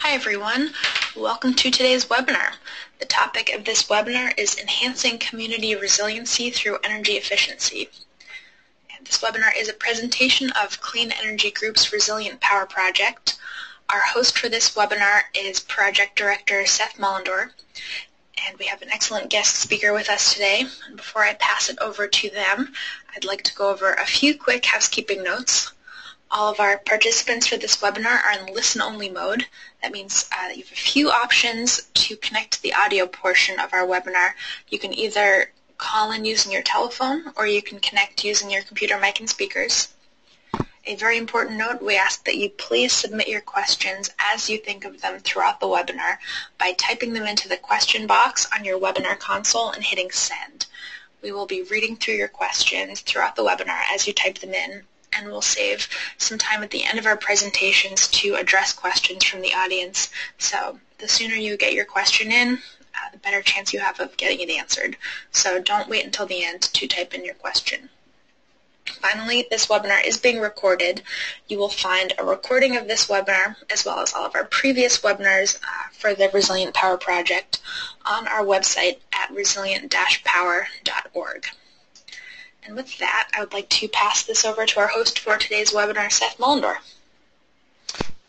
Hi everyone, welcome to today's webinar. The topic of this webinar is Enhancing Community Resiliency Through Energy Efficiency. And this webinar is a presentation of Clean Energy Group's Resilient Power Project. Our host for this webinar is Project Director Seth Mullendor, and we have an excellent guest speaker with us today. And before I pass it over to them, I'd like to go over a few quick housekeeping notes. All of our participants for this webinar are in listen-only mode. That means that you have a few options to connect to the audio portion of our webinar. You can either call in using your telephone or you can connect using your computer mic and speakers. A very important note, we ask that you please submit your questions as you think of them throughout the webinar by typing them into the question box on your webinar console and hitting send. We will be reading through your questions throughout the webinar as you type them in, and we'll save some time at the end of our presentations to address questions from the audience. So the sooner you get your question in, the better chance you have of getting it answered. So don't wait until the end to type in your question. Finally, this webinar is being recorded. You will find a recording of this webinar as well as all of our previous webinars for the Resilient Power Project on our website at resilient-power.org. And with that, I would like to pass this over to our host for today's webinar, Seth Mullendor.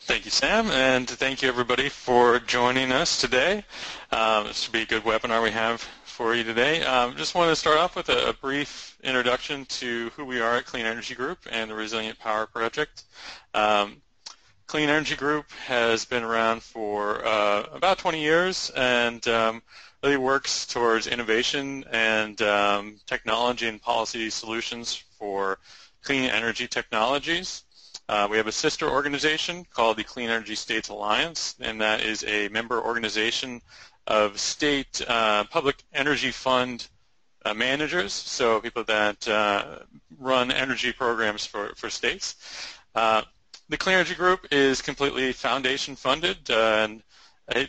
Thank you, Sam, and thank you, everybody, for joining us today. This should be a good webinar we have for you today. Just wanted to start off with a brief introduction to who we are at Clean Energy Group and the Resilient Power Project. Clean Energy Group has been around for about 20 years and really works towards innovation and technology and policy solutions for clean energy technologies. We have a sister organization called the Clean Energy States Alliance, and that is a member organization of state public energy fund managers, so people that run energy programs for states. The Clean Energy Group is completely foundation funded, and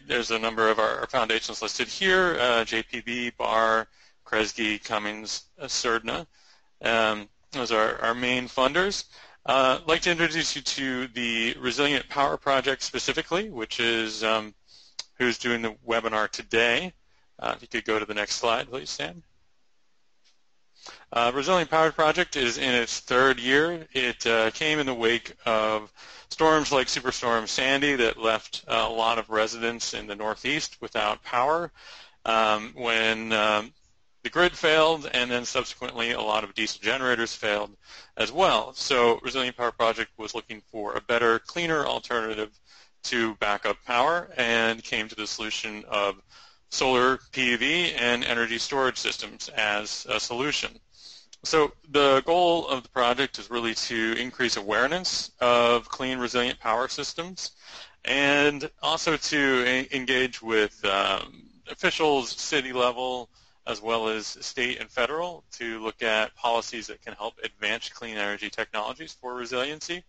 there's a number of our foundations listed here, JPB, Barr, Kresge, Cummings, CERDNA. Those are our main funders. I'd like to introduce you to the Resilient Power Project specifically, which is who's doing the webinar today. If you could go to the next slide, please, Sam. Resilient Power Project is in its third year. It came in the wake of storms like Superstorm Sandy that left a lot of residents in the Northeast without power when the grid failed, and then subsequently a lot of diesel generators failed as well. So Resilient Power Project was looking for a better, cleaner alternative to backup power and came to the solution of solar PV and energy storage systems as a solution. So the goal of the project is really to increase awareness of clean, resilient power systems and also to engage with officials, city level, as well as state and federal, to look at policies that can help advance clean energy technologies for resiliency.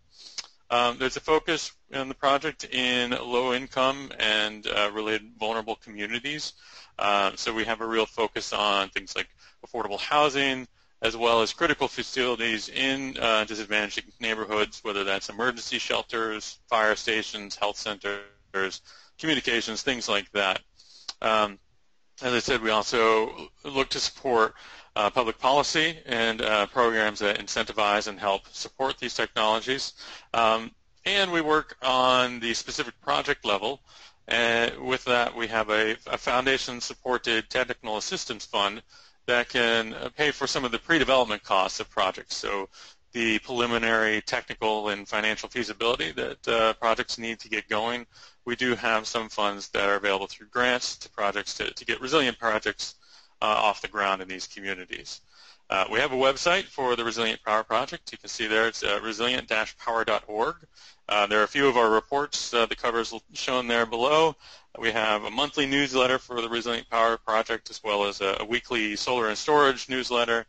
There's a focus in the project in low-income and related vulnerable communities. So we have a real focus on things like affordable housing, as well as critical facilities in disadvantaged neighborhoods, whether that's emergency shelters, fire stations, health centers, communications, things like that. As I said, we also look to support public policy and programs that incentivize and help support these technologies. And we work on the specific project level. And with that, we have a foundation-supported technical assistance fund that can pay for some of the pre-development costs of projects. So the preliminary technical and financial feasibility that projects need to get going. We do have some funds that are available through grants to projects to get resilient projects off the ground in these communities. We have a website for the Resilient Power Project. You can see there it's resilient-power.org. There are a few of our reports, the covers shown there below. We have a monthly newsletter for the Resilient Power Project, as well as a weekly solar and storage newsletter,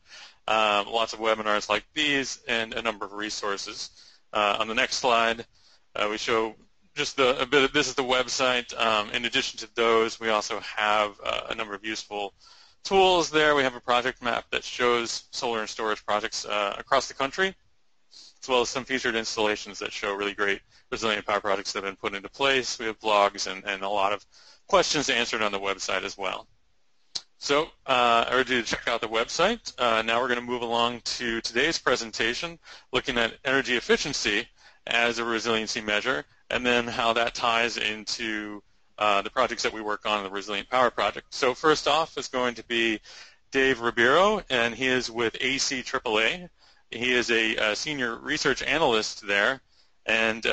lots of webinars like these, and a number of resources. On the next slide, we show just a bit of, this is the website. In addition to those, we also have a number of useful tools there. We have a project map that shows solar and storage projects across the country. as well as some featured installations that show really great resilient power projects that have been put into place. We have blogs and a lot of questions answered on the website as well. So I urge you to check out the website. Now we're going to move along to today's presentation, looking at energy efficiency as a resiliency measure, and then how that ties into the projects that we work on in the Resilient Power Project. So first off is going to be Dave Ribeiro, and he is with ACEEE. He is a senior research analyst there, and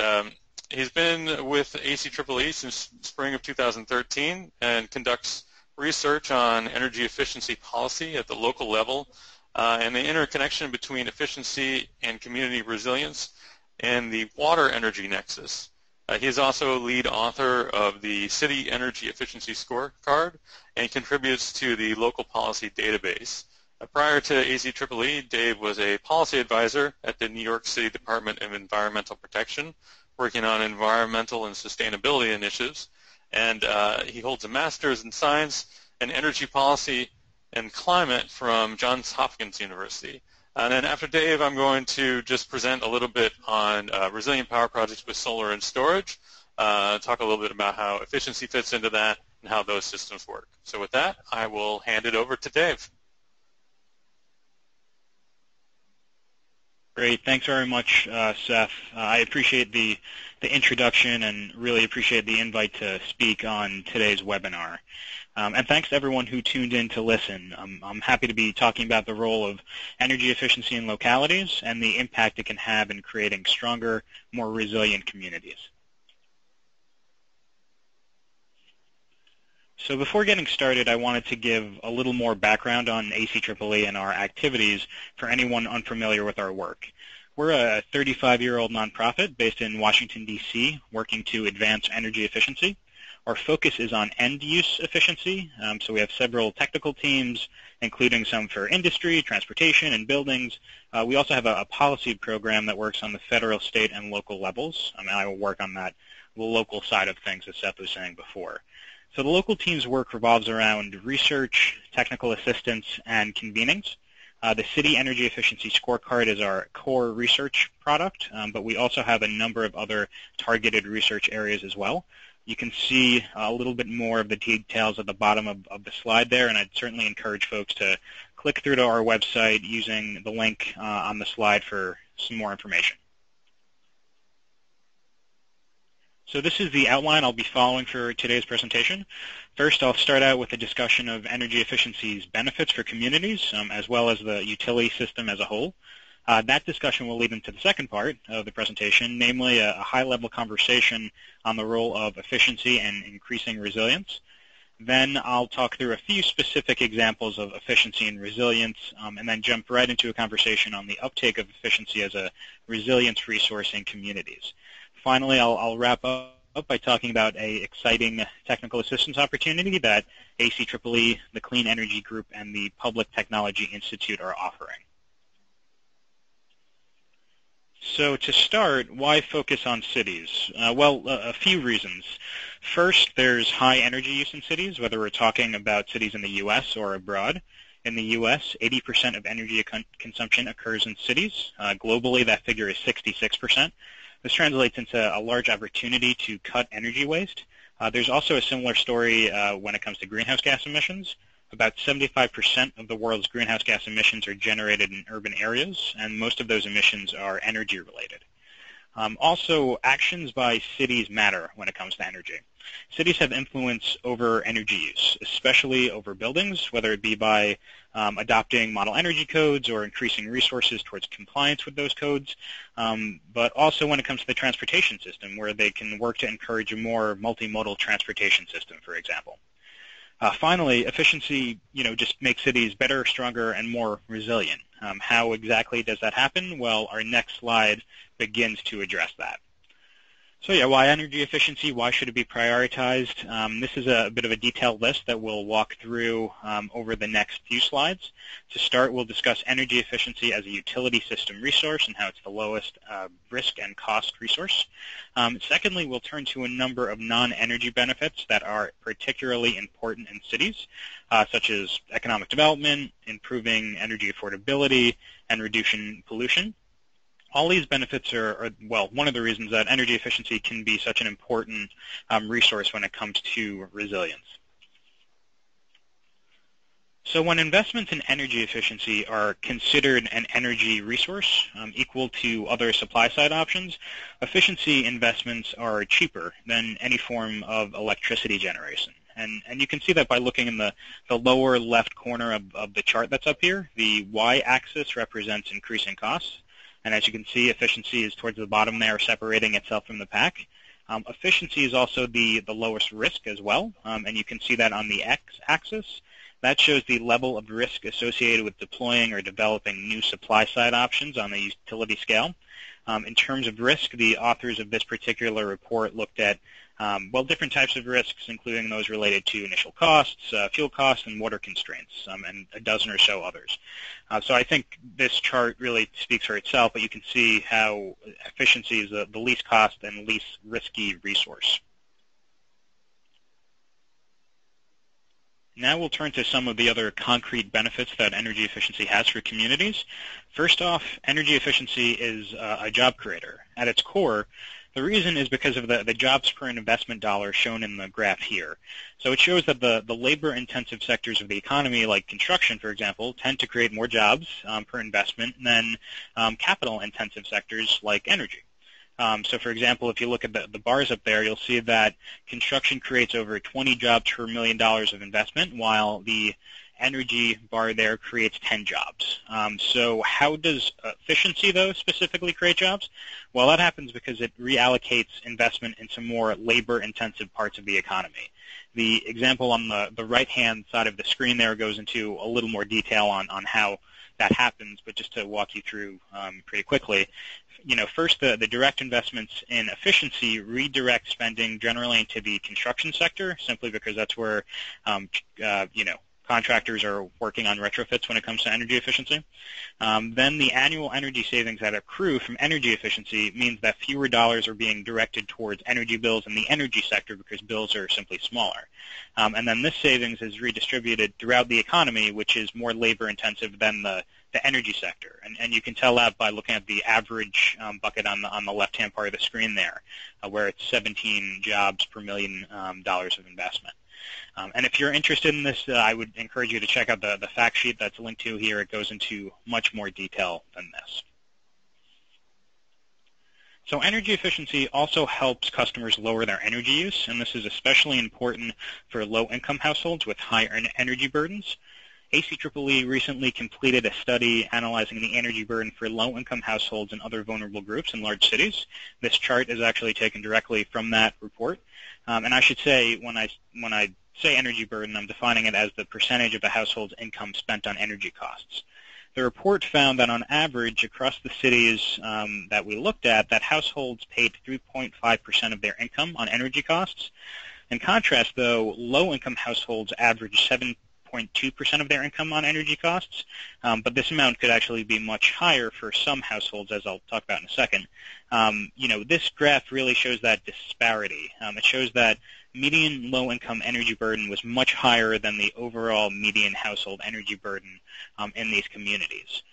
he's been with ACEEE since spring of 2013 and conducts research on energy efficiency policy at the local level and the interconnection between efficiency and community resilience and the water energy nexus. He is also a lead author of the City Energy Efficiency Scorecard and contributes to the local policy database. Prior to ACEEE, Dave was a policy advisor at the New York City Department of Environmental Protection, working on environmental and sustainability initiatives. And he holds a master's in science and energy policy and climate from Johns Hopkins University. And then after Dave, I'm going to just present a little bit on resilient power projects with solar and storage, talk a little bit about how efficiency fits into that and how those systems work. So with that, I will hand it over to Dave. Great. Thanks very much, Seth. I appreciate the introduction and really appreciate the invite to speak on today's webinar. And thanks to everyone who tuned in to listen. I'm happy to be talking about the role of energy efficiency in localities and the impact it can have in creating stronger, more resilient communities. So before getting started, I wanted to give a little more background on ACEEE and our activities for anyone unfamiliar with our work. We're a 35-year-old nonprofit based in Washington, D.C., working to advance energy efficiency. Our focus is on end-use efficiency, so we have several technical teams, including some for industry, transportation, and buildings. We also have a policy program that works on the federal, state, and local levels. I will work on that, the local side of things, as Seth was saying before. So the local team's work revolves around research, technical assistance, and convenings. The City Energy Efficiency Scorecard is our core research product, but we also have a number of other targeted research areas as well. You can see a little bit more of the details at the bottom of the slide there, and I'd certainly encourage folks to click through to our website using the link on the slide for some more information. So this is the outline I'll be following for today's presentation. First, I'll start out with a discussion of energy efficiency's benefits for communities, as well as the utility system as a whole. That discussion will lead into the second part of the presentation, namely a high-level conversation on the role of efficiency and increasing resilience. Then I'll talk through a few specific examples of efficiency and resilience, and then jump right into a conversation on the uptake of efficiency as a resilience resource in communities. Finally, I'll wrap up by talking about an exciting technical assistance opportunity that ACEEE, the Clean Energy Group, and the Public Technology Institute are offering. So to start, why focus on cities? Well, a few reasons. First, there's high energy use in cities, whether we're talking about cities in the U.S. or abroad. In the U.S., 80% of energy consumption occurs in cities. Globally, that figure is 66%. This translates into a large opportunity to cut energy waste. There's also a similar story when it comes to greenhouse gas emissions. About 75% of the world's greenhouse gas emissions are generated in urban areas, and most of those emissions are energy related. Also, actions by cities matter when it comes to energy. Cities have influence over energy use, especially over buildings, whether it be by adopting model energy codes or increasing resources towards compliance with those codes, but also when it comes to the transportation system, where they can work to encourage a more multimodal transportation system, for example. Finally, efficiency, just makes cities better, stronger, and more resilient. How exactly does that happen? Well, our next slide begins to address that. So yeah, why energy efficiency? Why should it be prioritized? This is a bit of a detailed list that we'll walk through over the next few slides. To start, we'll discuss energy efficiency as a utility system resource and how it's the lowest risk and cost resource. Secondly, we'll turn to a number of non-energy benefits that are particularly important in cities, such as economic development, improving energy affordability, and reducing pollution. All these benefits are, well, one of the reasons that energy efficiency can be such an important resource when it comes to resilience. So when investments in energy efficiency are considered an energy resource equal to other supply-side options, efficiency investments are cheaper than any form of electricity generation. And you can see that by looking in the lower left corner of the chart that's up here. The y-axis represents increasing costs. And as you can see, efficiency is towards the bottom there, separating itself from the pack. Efficiency is also the lowest risk as well, and you can see that on the x-axis. That shows the level of risk associated with deploying or developing new supply-side options on the utility scale. In terms of risk, the authors of this particular report looked at well, different types of risks, including those related to initial costs, fuel costs, and water constraints, and a dozen or so others. So I think this chart really speaks for itself, but you can see how efficiency is the least cost and least risky resource. Now we'll turn to some of the other concrete benefits that energy efficiency has for communities. First off, energy efficiency is a job creator. At its core, the reason is because of the jobs per investment dollar shown in the graph here. So it shows that the labor-intensive sectors of the economy, like construction, for example, tend to create more jobs per investment than capital-intensive sectors like energy. So, for example, if you look at the bars up there, you'll see that construction creates over 20 jobs per $1 million of investment, while the energy bar there creates 10 jobs. So how does efficiency, though, specifically create jobs? Well, that happens because it reallocates investment into more labor-intensive parts of the economy. The example on the right-hand side of the screen there goes into a little more detail on how that happens, but just to walk you through pretty quickly. First, the direct investments in efficiency redirect spending generally into the construction sector, simply because that's where, contractors are working on retrofits when it comes to energy efficiency. Then the annual energy savings that accrue from energy efficiency means that fewer dollars are being directed towards energy bills in the energy sector because bills are simply smaller. And then this savings is redistributed throughout the economy, which is more labor-intensive than the energy sector. And you can tell that by looking at the average bucket on the left-hand part of the screen there, where it's 17 jobs per $1 million of investment. And if you're interested in this, I would encourage you to check out the fact sheet that's linked to here. It goes into much more detail than this. So energy efficiency also helps customers lower their energy use, and this is especially important for low-income households with high energy burdens. ACEEE recently completed a study analyzing the energy burden for low-income households and other vulnerable groups in large cities. This chart is actually taken directly from that report. And I should say, when I say energy burden, I'm defining it as the percentage of a household's income spent on energy costs. The report found that on average across the cities that we looked at, that households paid 3.5% of their income on energy costs. In contrast, though, low-income households averaged 7.2% of their income on energy costs, but this amount could actually be much higher for some households, as I'll talk about in a second. This graph really shows that disparity. It shows that median low-income energy burden was much higher than the overall median household energy burden in these communities.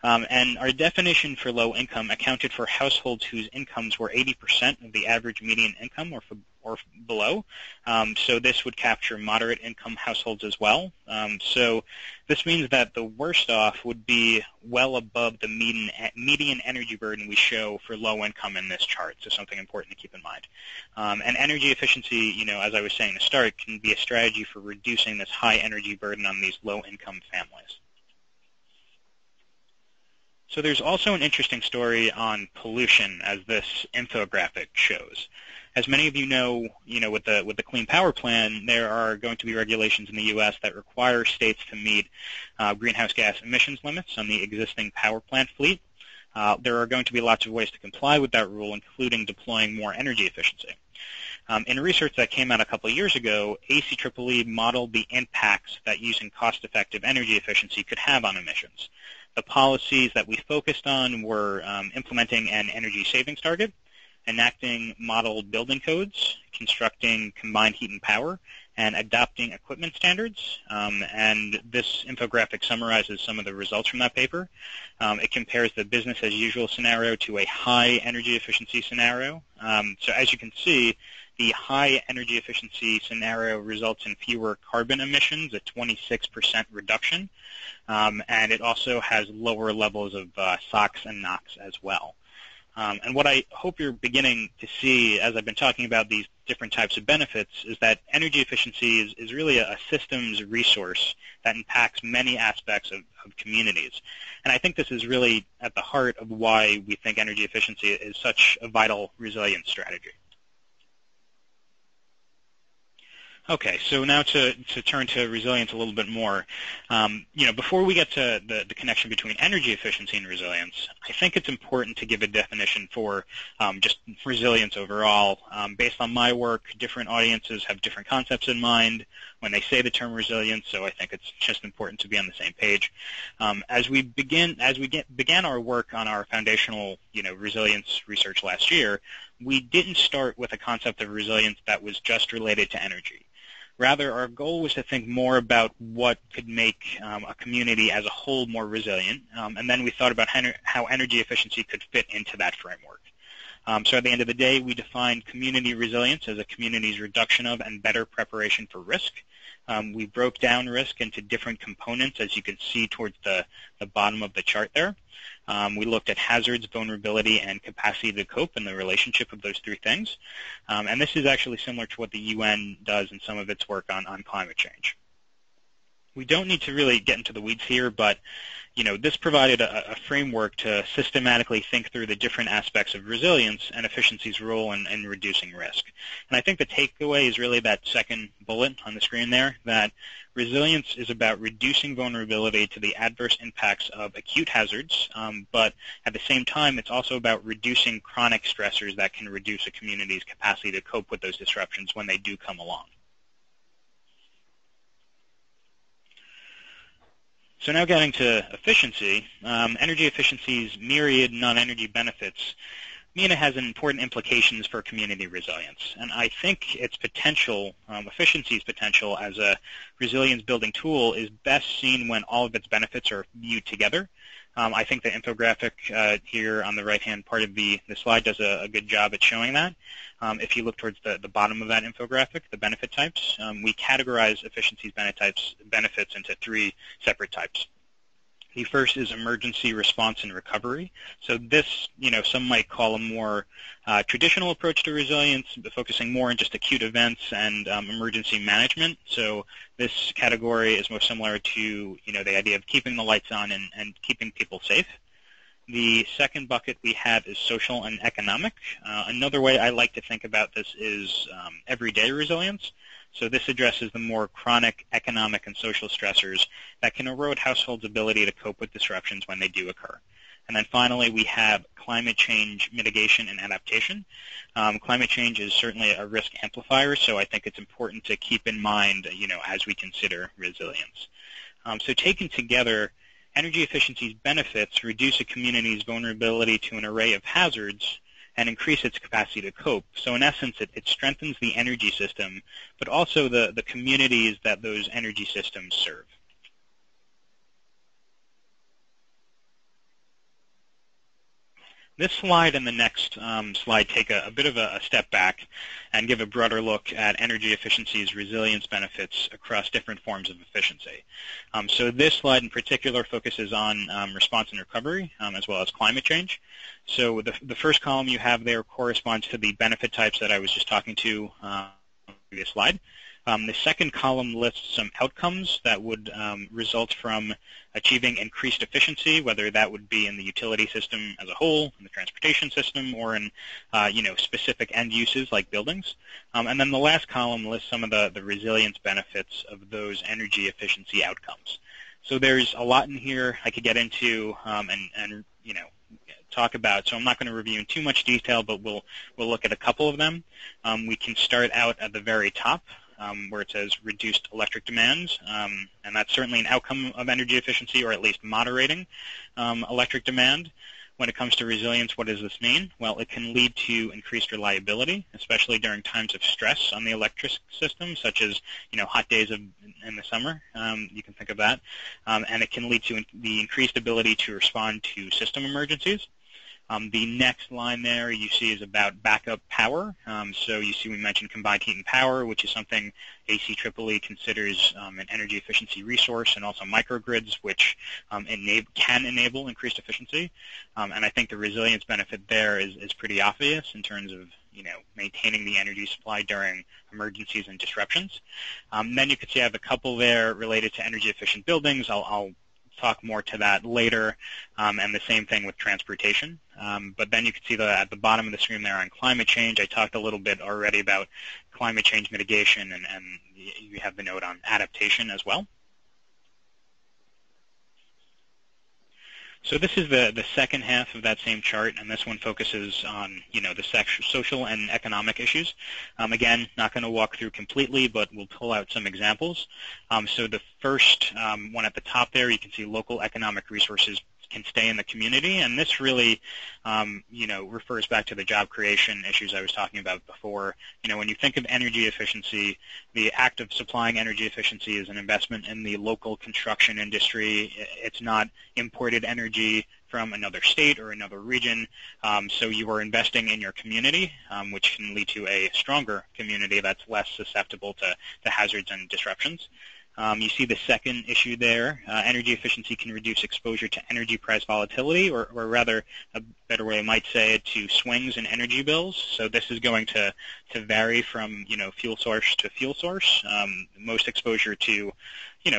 And our definition for low income accounted for households whose incomes were 80% of the average median income or below. So this would capture moderate income households as well. So this means that the worst off would be well above the median energy burden we show for low income in this chart. So something important to keep in mind. And energy efficiency, as I was saying to start, can be a strategy for reducing this high energy burden on these low income families. So there's also an interesting story on pollution, as this infographic shows. As many of you know, with the Clean Power Plan, there are going to be regulations in the U.S. that require states to meet greenhouse gas emissions limits on the existing power plant fleet. There are going to be lots of ways to comply with that rule, including deploying more energy efficiency. In research that came out a couple of years ago, ACEEE modeled the impacts that using cost-effective energy efficiency could have on emissions. The policies that we focused on were implementing an energy savings target, enacting modeled building codes, constructing combined heat and power, and adopting equipment standards. And this infographic summarizes some of the results from that paper. It compares the business as usual scenario to a high energy efficiency scenario. So as you can see, the high energy efficiency scenario results in fewer carbon emissions, a 26% reduction, and it also has lower levels of SOx and NOx as well. And what I hope you're beginning to see as I've been talking about these different types of benefits is that energy efficiency is really a systems resource that impacts many aspects of communities. And I think this is really at the heart of why we think energy efficiency is such a vital resilience strategy. Okay, so now to turn to resilience a little bit more. Before we get to the connection between energy efficiency and resilience, I think it's important to give a definition for just resilience overall. Based on my work, different audiences have different concepts in mind when they say the term resilience, so I think it's just important to be on the same page. As we began our work on our foundational, resilience research last year, we didn't start with a concept of resilience that was just related to energy. Rather, our goal was to think more about what could make a community as a whole more resilient, and then we thought about how energy efficiency could fit into that framework. So at the end of the day, we defined community resilience as a community's reduction of and better preparation for risk. We broke down risk into different components, as you can see towards the bottom of the chart there. We looked at hazards, vulnerability, and capacity to cope and the relationship of those three things. And this is actually similar to what the UN does in some of its work on climate change. We don't need to really get into the weeds here, but this provided a framework to systematically think through the different aspects of resilience and efficiency's role in reducing risk. And I think the takeaway is really that second bullet on the screen there, that resilience is about reducing vulnerability to the adverse impacts of acute hazards, but at the same time, it's also about reducing chronic stressors that can reduce a community's capacity to cope with those disruptions when they do come along. So now getting to efficiency, energy efficiency's myriad non-energy benefits mean it has important implications for community resilience. And I think its potential, efficiency's potential as a resilience-building tool is best seen when all of its benefits are viewed together. I think the infographic here on the right-hand part of the slide does a good job at showing that. If you look towards the bottom of that infographic, the benefit types, we categorize efficiency's benefits into three separate types. The first is emergency response and recovery. So this, some might call a more traditional approach to resilience, but focusing more on just acute events and emergency management. So this category is more similar to, the idea of keeping the lights on and keeping people safe. The second bucket we have is social and economic. Another way I like to think about this is everyday resilience. So this addresses the more chronic economic and social stressors that can erode households' ability to cope with disruptions when they do occur. And then finally, we have climate change mitigation and adaptation. Climate change is certainly a risk amplifier, so I think it's important to keep in mind, as we consider resilience. So taken together, energy efficiency's benefits reduce a community's vulnerability to an array of hazards and increase its capacity to cope. So in essence, it strengthens the energy system, but also the communities that those energy systems serve. This slide and the next slide take a bit of a step back and give a broader look at energy efficiency's resilience benefits across different forms of efficiency. So this slide in particular focuses on response and recovery, as well as climate change. So the first column you have there corresponds to the benefit types that I was just talking to on the previous slide. The second column lists some outcomes that would result from achieving increased efficiency, whether that would be in the utility system as a whole, in the transportation system, or in specific end uses like buildings. And then the last column lists some of the resilience benefits of those energy efficiency outcomes. So there's a lot in here I could get into and talk about. So I'm not going to review in too much detail, but we'll look at a couple of them. We can start out at the very top, where it says reduced electric demands, and that's certainly an outcome of energy efficiency, or at least moderating electric demand. when it comes to resilience, what does this mean? Well, it can lead to increased reliability, especially during times of stress on the electric system, such as hot days in the summer. You can think of that. And it can lead to the increased ability to respond to system emergencies. The next line there you see is about backup power. So you see we mentioned combined heat and power, which is something ACEEE considers an energy efficiency resource, and also microgrids, which can enable increased efficiency. And I think the resilience benefit there is pretty obvious in terms of maintaining the energy supply during emergencies and disruptions. Then you can see I have a couple there related to energy efficient buildings. I'll talk more to that later, and the same thing with transportation. But then you can see at the bottom of the screen there on climate change, I talked a little bit already about climate change mitigation, and you have the note on adaptation as well. So this is the second half of that same chart, and this one focuses on the social and economic issues. Again, not going to walk through completely, but we'll pull out some examples. So the first one at the top there, you can see local economic resources can stay in the community, and this really refers back to the job creation issues I was talking about before. When you think of energy efficiency, the act of supplying energy efficiency is an investment in the local construction industry. It's not imported energy from another state or another region, so you are investing in your community, which can lead to a stronger community that's less susceptible to hazards and disruptions. You see the second issue there. Energy efficiency can reduce exposure to energy price volatility, or rather, a better way I might say it, to swings in energy bills. So this is going to vary from fuel source to fuel source. Most exposure to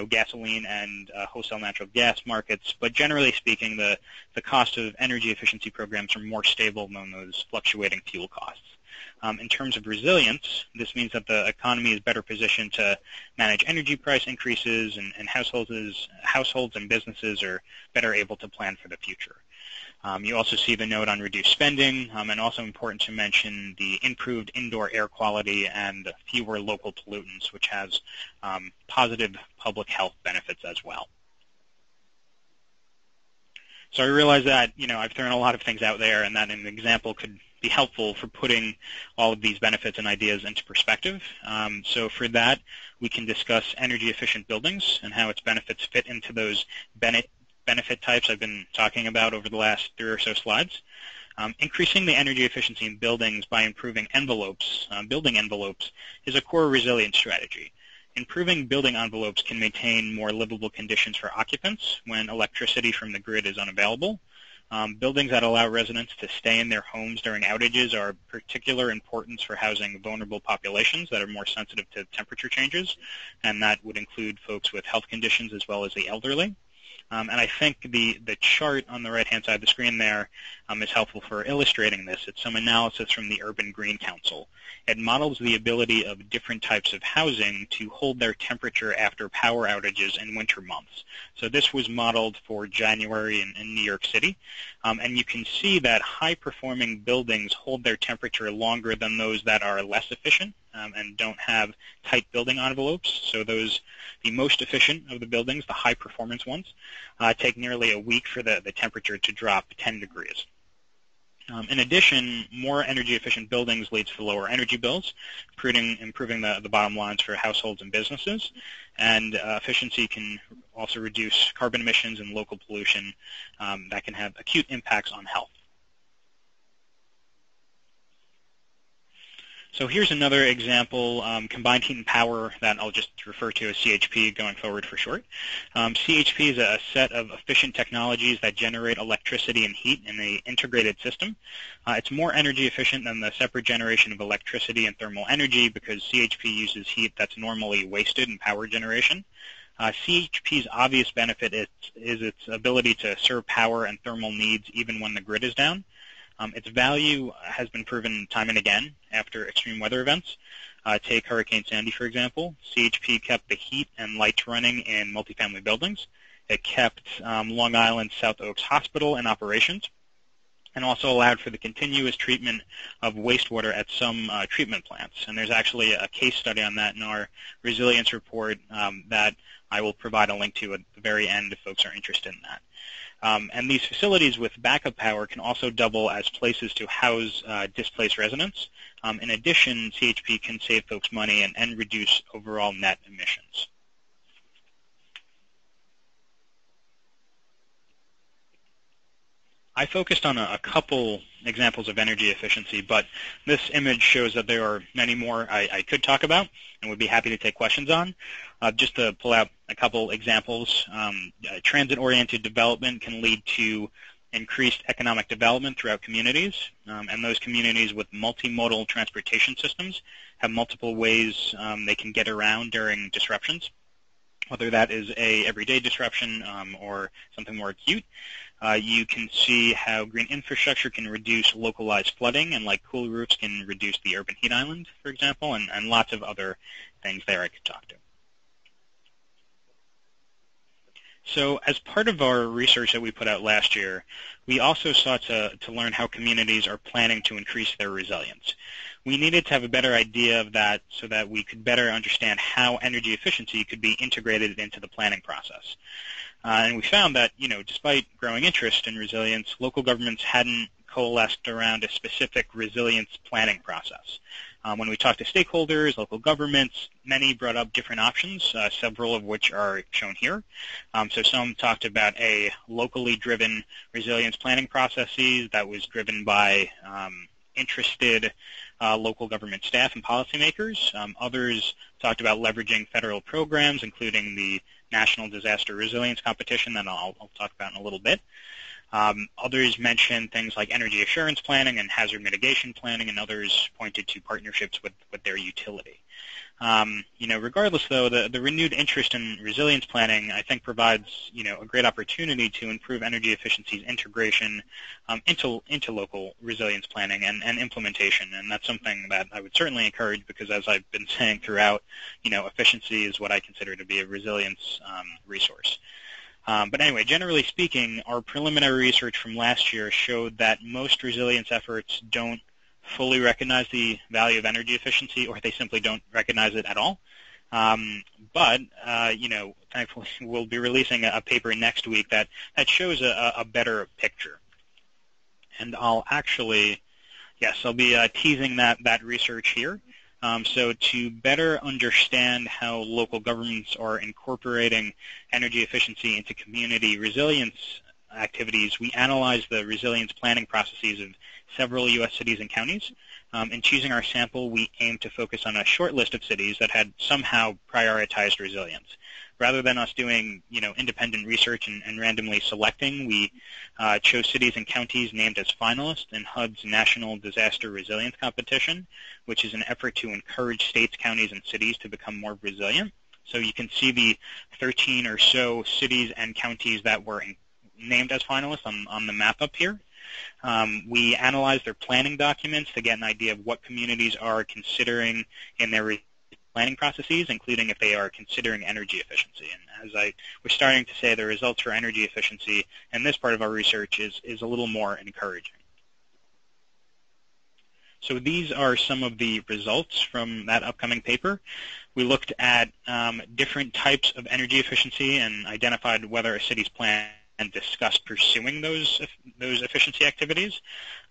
gasoline and wholesale natural gas markets, but generally speaking, the cost of energy efficiency programs are more stable than those fluctuating fuel costs. In terms of resilience, this means that the economy is better positioned to manage energy price increases, and households and businesses are better able to plan for the future. You also see the note on reduced spending, and also important to mention the improved indoor air quality and fewer local pollutants, which has positive public health benefits as well. So I realize that I've thrown a lot of things out there, and that an example could be helpful for putting all of these benefits and ideas into perspective. So for that, we can discuss energy efficient buildings and how its benefits fit into those benefit types I've been talking about over the last 3 or so slides. Increasing the energy efficiency in buildings by improving building envelopes, is a core resilience strategy. Improving building envelopes can maintain more livable conditions for occupants when electricity from the grid is unavailable. Buildings that allow residents to stay in their homes during outages are of particular importance for housing vulnerable populations that are more sensitive to temperature changes, and that would include folks with health conditions as well as the elderly. And I think the chart on the right-hand side of the screen there is helpful for illustrating this. It's some analysis from the Urban Green Council. It models the ability of different types of housing to hold their temperature after power outages in winter months. So this was modeled for January in New York City. And you can see that high-performing buildings hold their temperature longer than those that are less efficient and don't have tight building envelopes. So the most efficient of the buildings, the high-performance ones, take nearly a week for the temperature to drop 10 degrees. In addition, more energy-efficient buildings leads to lower energy bills, improving the bottom lines for households and businesses. And efficiency can also reduce carbon emissions and local pollution that can have acute impacts on health. So here's another example, combined heat and power, that I'll just refer to as CHP going forward for short. CHP is a set of efficient technologies that generate electricity and heat in an integrated system. It's more energy efficient than the separate generation of electricity and thermal energy because CHP uses heat that's normally wasted in power generation. CHP's obvious benefit is its ability to serve power and thermal needs even when the grid is down. Its value has been proven time and again after extreme weather events. Take Hurricane Sandy, for example. CHP kept the heat and lights running in multifamily buildings. It kept Long Island South Oaks Hospital in operations, and also allowed for the continuous treatment of wastewater at some treatment plants. And there's actually a case study on that in our resilience report that I will provide a link to at the very end if folks are interested in that. And these facilities with backup power can also double as places to house displaced residents. In addition, CHP can save folks money and reduce overall net emissions. I focused on a couple examples of energy efficiency, but this image shows that there are many more I could talk about and would be happy to take questions on. Just to pull out a couple examples, transit-oriented development can lead to increased economic development throughout communities, and those communities with multimodal transportation systems have multiple ways they can get around during disruptions, whether that is a everyday disruption or something more acute. You can see how green infrastructure can reduce localized flooding, and like cool roofs can reduce the urban heat island, for example, and lots of other things there I could talk to. So as part of our research that we put out last year, we also sought to learn how communities are planning to increase their resilience. We needed to have a better idea of that so that we could better understand how energy efficiency could be integrated into the planning process. And we found that, despite growing interest in resilience, local governments hadn't coalesced around a specific resilience planning process. When we talked to stakeholders, local governments, many brought up different options, several of which are shown here. So some talked about a locally driven resilience planning processes that was driven by interested local government staff and policymakers. Others talked about leveraging federal programs, including the National Disaster Resilience Competition that I'll talk about in a little bit. Others mentioned things like energy assurance planning and hazard mitigation planning, and others pointed to partnerships with their utility. Regardless, though, the renewed interest in resilience planning, I think, provides, a great opportunity to improve energy efficiency's integration into local resilience planning and implementation, and that's something that I would certainly encourage because, as I've been saying throughout, efficiency is what I consider to be a resilience resource. But anyway, generally speaking, our preliminary research from last year showed that most resilience efforts don't fully recognize the value of energy efficiency, or they simply don't recognize it at all. But thankfully we'll be releasing a paper next week that shows a better picture. And I'll be teasing that research here. So to better understand how local governments are incorporating energy efficiency into community resilience activities, we analyzed the resilience planning processes of several U.S. cities and counties. In choosing our sample, we aimed to focus on a short list of cities that had somehow prioritized resilience. Rather than us doing, independent research and randomly selecting, we chose cities and counties named as finalists in HUD's National Disaster Resilience Competition, which is an effort to encourage states, counties, and cities to become more resilient. So you can see the 13 or so cities and counties that were named as finalists on the map up here. We analyzed their planning documents to get an idea of what communities are considering in their planning processes, including if they are considering energy efficiency. And as I was starting to say, the results for energy efficiency in this part of our research is a little more encouraging. So these are some of the results from that upcoming paper. We looked at different types of energy efficiency and identified whether a city's plan and discussed pursuing those efficiency activities.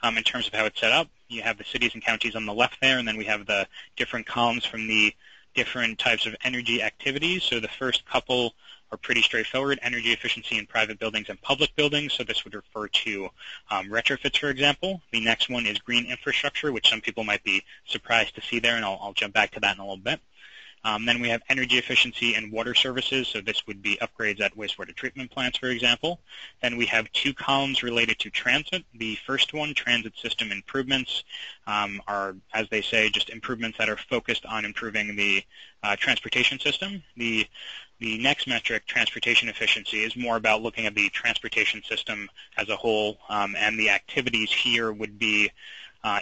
In terms of how it's set up, you have the cities and counties on the left there, and then we have the different columns from the different types of energy activities. So the first couple are pretty straightforward: energy efficiency in private buildings and public buildings. So this would refer to retrofits, for example. The next one is green infrastructure, which some people might be surprised to see there, and I'll jump back to that in a little bit. Then we have energy efficiency and water services, so this would be upgrades at wastewater treatment plants, for example. Then we have two columns related to transit. The first one, transit system improvements, are, as they say, just improvements that are focused on improving the transportation system. The next metric, transportation efficiency, is more about looking at the transportation system as a whole, and the activities here would be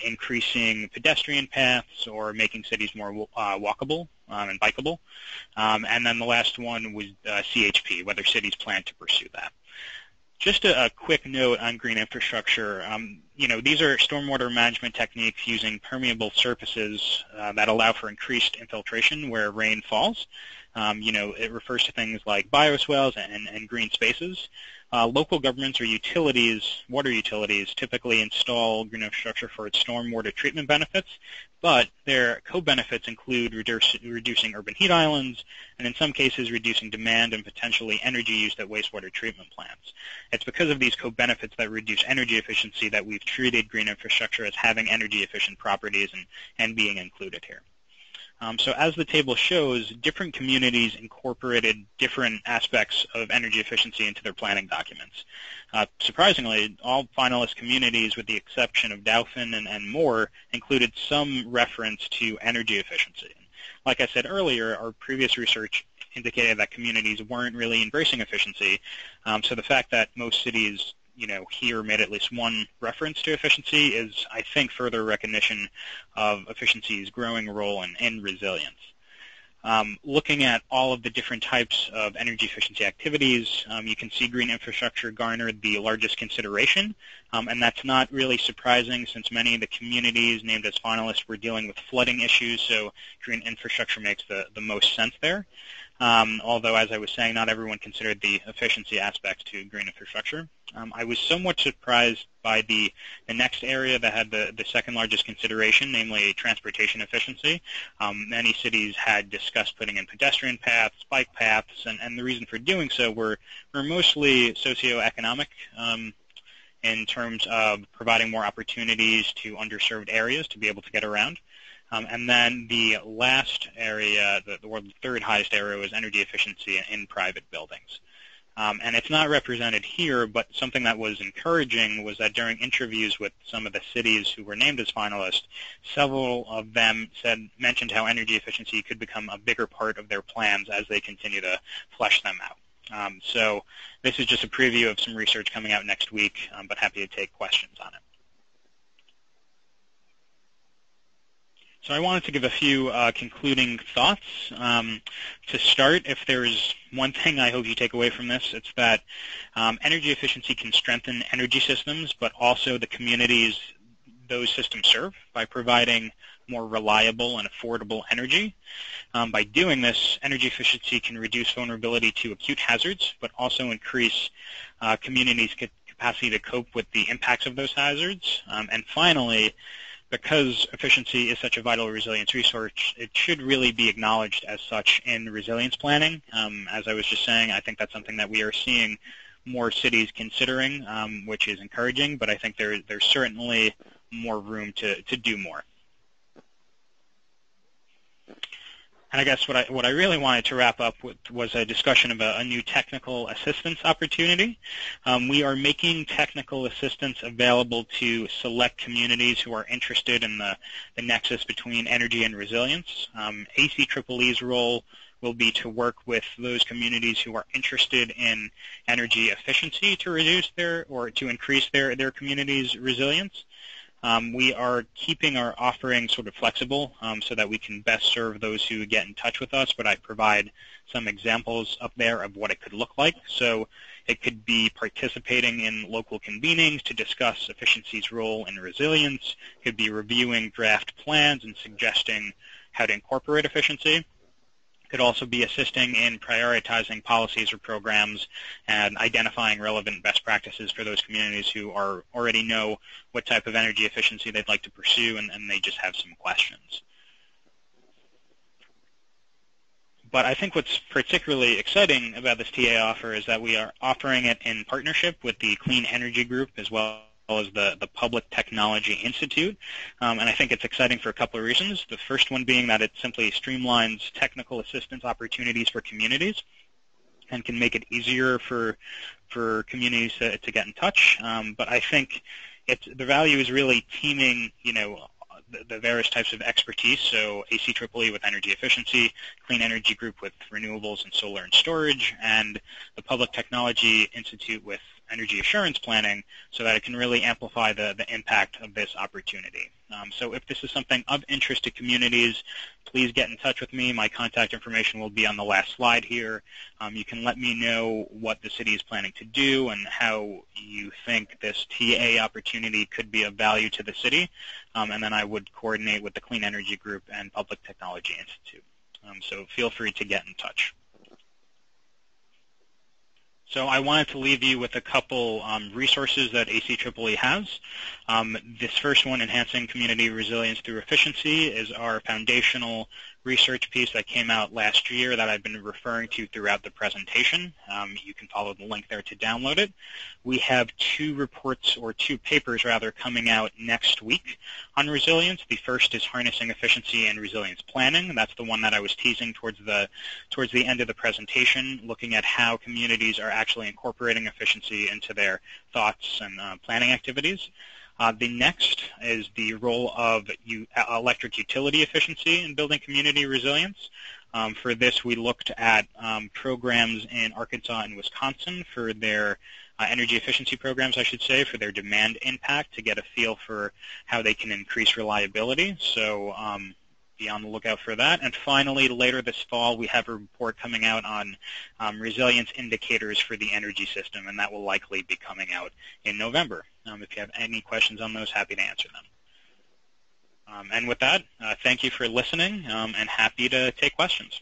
increasing pedestrian paths or making cities more walkable and bikeable. And then the last one was CHP, whether cities plan to pursue that. Just a quick note on green infrastructure. these are stormwater management techniques using permeable surfaces that allow for increased infiltration where rain falls. It refers to things like bioswales and green spaces. Local governments or water utilities, typically install green infrastructure for its stormwater treatment benefits, but their co-benefits include reducing urban heat islands, and in some cases reducing demand and potentially energy used at wastewater treatment plants. It's because of these co-benefits that reduce energy efficiency that we've treated green infrastructure as having energy efficient properties and being included here. So as the table shows, different communities incorporated different aspects of energy efficiency into their planning documents. Surprisingly, all finalist communities, with the exception of Dauphin and Moore, included some reference to energy efficiency. Like I said earlier, our previous research indicated that communities weren't really embracing efficiency, so the fact that most cities here made at least one reference to efficiency is, I think, further recognition of efficiency's growing role in resilience. Looking at all of the different types of energy efficiency activities, you can see green infrastructure garnered the largest consideration, and that's not really surprising since many of the communities named as finalists were dealing with flooding issues, so green infrastructure makes the most sense there. Although, as I was saying, not everyone considered the efficiency aspects to green infrastructure. I was somewhat surprised by the next area that had the second largest consideration, namely transportation efficiency. Many cities had discussed putting in pedestrian paths, bike paths, and the reason for doing so were mostly socioeconomic in terms of providing more opportunities to underserved areas to be able to get around. And then the last area, the third highest area, was energy efficiency in private buildings. And it's not represented here, but something that was encouraging was that during interviews with some of the cities who were named as finalists, several of them mentioned how energy efficiency could become a bigger part of their plans as they continue to flesh them out. So this is just a preview of some research coming out next week, but happy to take questions on it. So I wanted to give a few concluding thoughts. To start, if there's one thing I hope you take away from this, it's that energy efficiency can strengthen energy systems, but also the communities those systems serve by providing more reliable and affordable energy. By doing this, energy efficiency can reduce vulnerability to acute hazards, but also increase communities' capacity to cope with the impacts of those hazards. And finally, because efficiency is such a vital resilience resource, it should really be acknowledged as such in resilience planning. As I was just saying, I think that's something that we are seeing more cities considering, which is encouraging, but I think there's certainly more room to do more. And I guess what I really wanted to wrap up with was a discussion of a new technical assistance opportunity. We are making technical assistance available to select communities who are interested in the nexus between energy and resilience. ACEEE's role will be to work with those communities who are interested in energy efficiency to reduce to increase their community's resilience. We are keeping our offering sort of flexible so that we can best serve those who get in touch with us, but I provide some examples up there of what it could look like. So it could be participating in local convenings to discuss efficiency's role in resilience. It could be reviewing draft plans and suggesting how to incorporate efficiency. Could also be assisting in prioritizing policies or programs and identifying relevant best practices for those communities who already know what type of energy efficiency they'd like to pursue and they just have some questions. But I think what's particularly exciting about this TA offer is that we are offering it in partnership with the Clean Energy Group as well as the Public Technology Institute. And I think it's exciting for a couple of reasons. The first one being that it simply streamlines technical assistance opportunities for communities and can make it easier for communities to get in touch. But I think the value is really teaming, the various types of expertise, so ACEEE with energy efficiency, Clean Energy Group with renewables and solar and storage, and the Public Technology Institute with energy assurance planning, so that it can really amplify the impact of this opportunity. So if this is something of interest to communities, please get in touch with me. My contact information will be on the last slide here. You can let me know what the city is planning to do and how you think this TA opportunity could be of value to the city, and then I would coordinate with the Clean Energy Group and Public Technology Institute. So feel free to get in touch. So I wanted to leave you with a couple resources that ACEEE has. This first one, Enhancing Community Resilience Through Efficiency, is our foundational research piece that came out last year that I've been referring to throughout the presentation. You can follow the link there to download it. We have two papers coming out next week on resilience. The first is Harnessing Efficiency and Resilience Planning. That's the one that I was teasing towards the end of the presentation, looking at how communities are actually incorporating efficiency into their thoughts and planning activities. The next is the role of electric utility efficiency in building community resilience. For this, we looked at programs in Arkansas and Wisconsin for their energy efficiency programs, I should say, for their demand impact to get a feel for how they can increase reliability. So be on the lookout for that. And finally, later this fall, we have a report coming out on resilience indicators for the energy system, and that will likely be coming out in November. If you have any questions on those, happy to answer them. And with that, thank you for listening, and happy to take questions.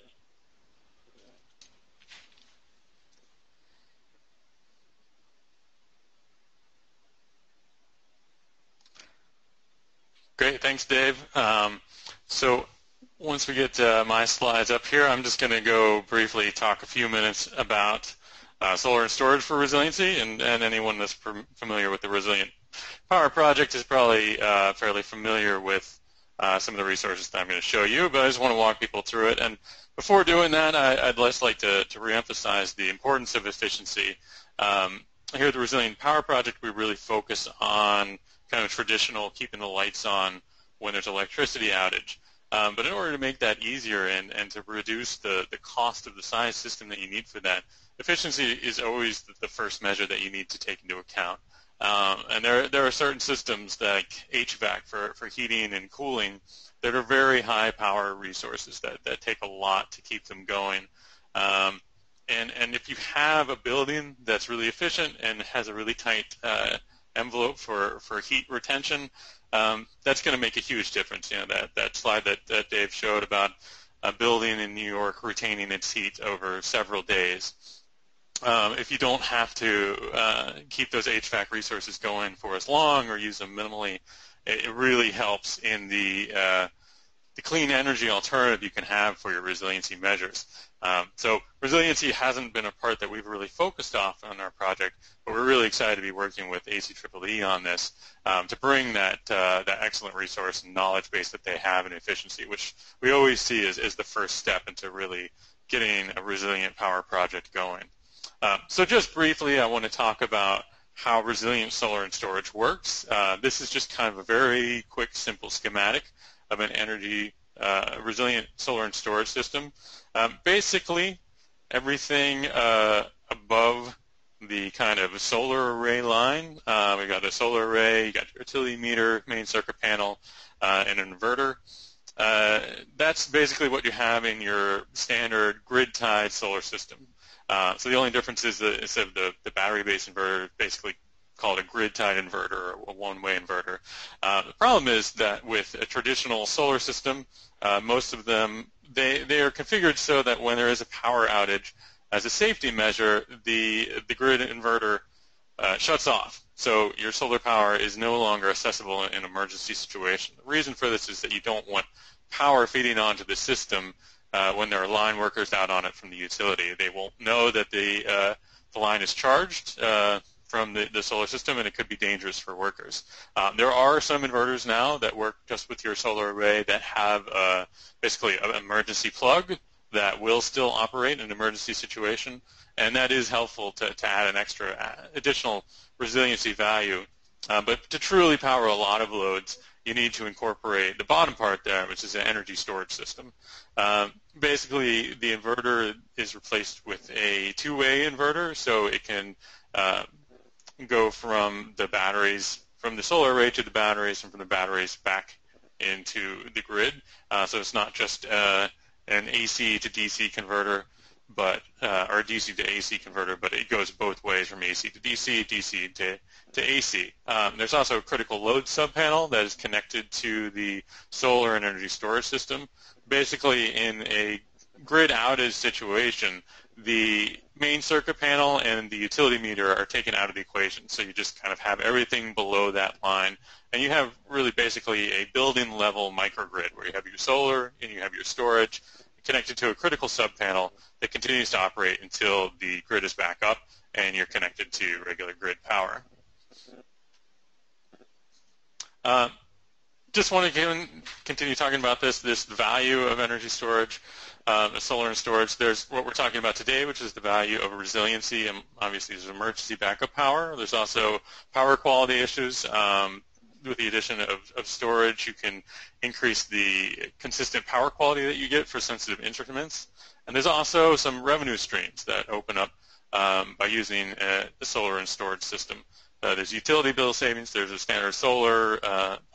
Great, thanks, Dave. So once we get my slides up here, I'm just going to go briefly talk a few minutes about solar and storage for resiliency, and anyone that's familiar with the Resilient Power Project is probably fairly familiar with some of the resources that I'm going to show you, but I just want to walk people through it. And before doing that, I'd just like to reemphasize the importance of efficiency. Here at the Resilient Power Project, we really focus on kind of traditional keeping the lights on when there's electricity outage. But in order to make that easier and to reduce the cost of the size system that you need for that, efficiency is always the first measure that you need to take into account. And there are certain systems like HVAC for heating and cooling that are very high power resources that take a lot to keep them going. And if you have a building that's really efficient and has a really tight envelope for heat retention, that's going to make a huge difference. You know, that slide that Dave showed about a building in New York retaining its heat over several days. If you don't have to keep those HVAC resources going for as long or use them minimally, it really helps in the clean energy alternative you can have for your resiliency measures. So resiliency hasn't been a part that we've really focused on our project, but we're really excited to be working with ACEEE on this to bring that excellent resource and knowledge base that they have in efficiency, which we always see as the first step into really getting a resilient power project going. So just briefly, I want to talk about how resilient solar and storage works. This is just kind of a very quick, simple schematic of an energy resilient solar and storage system. Basically, everything above the kind of solar array line, we got a solar array, you got your utility meter, main circuit panel, and an inverter. That's basically what you have in your standard grid-tied solar system. So the only difference is that instead of the battery-based inverter, basically called a grid-tied inverter or a one-way inverter. The problem is that with a traditional solar system, most of them, they are configured so that when there is a power outage, as a safety measure, the grid inverter shuts off. So your solar power is no longer accessible in an emergency situation. The reason for this is that you don't want power feeding onto the system when there are line workers out on it from the utility. They won't know that the line is charged from the solar system, and it could be dangerous for workers. There are some inverters now that work just with your solar array that have basically an emergency plug that will still operate in an emergency situation, and that is helpful to add an additional resiliency value. But to truly power a lot of loads, you need to incorporate the bottom part there, which is an energy storage system. Basically, the inverter is replaced with a two-way inverter, so it can go from the batteries, from the solar array to the batteries, and from the batteries back into the grid. So it's not just an AC to DC converter, but or DC to AC converter, but it goes both ways from AC to DC, DC to AC. There's also a critical load subpanel that is connected to the solar and energy storage system. Basically, in a grid outage situation, the main circuit panel and the utility meter are taken out of the equation. So you just kind of have everything below that line. And you have really basically a building level microgrid where you have your solar and you have your storage connected to a critical subpanel that continues to operate until the grid is back up and you're connected to regular grid power. Just want to continue talking about this value of energy storage, solar and storage. There's what we're talking about today, which is the value of resiliency, and obviously there's emergency backup power. There's also power quality issues. With the addition of storage, you can increase the consistent power quality that you get for sensitive instruments. And there's also some revenue streams that open up by using the solar and storage system. There's utility bill savings. There's a standard solar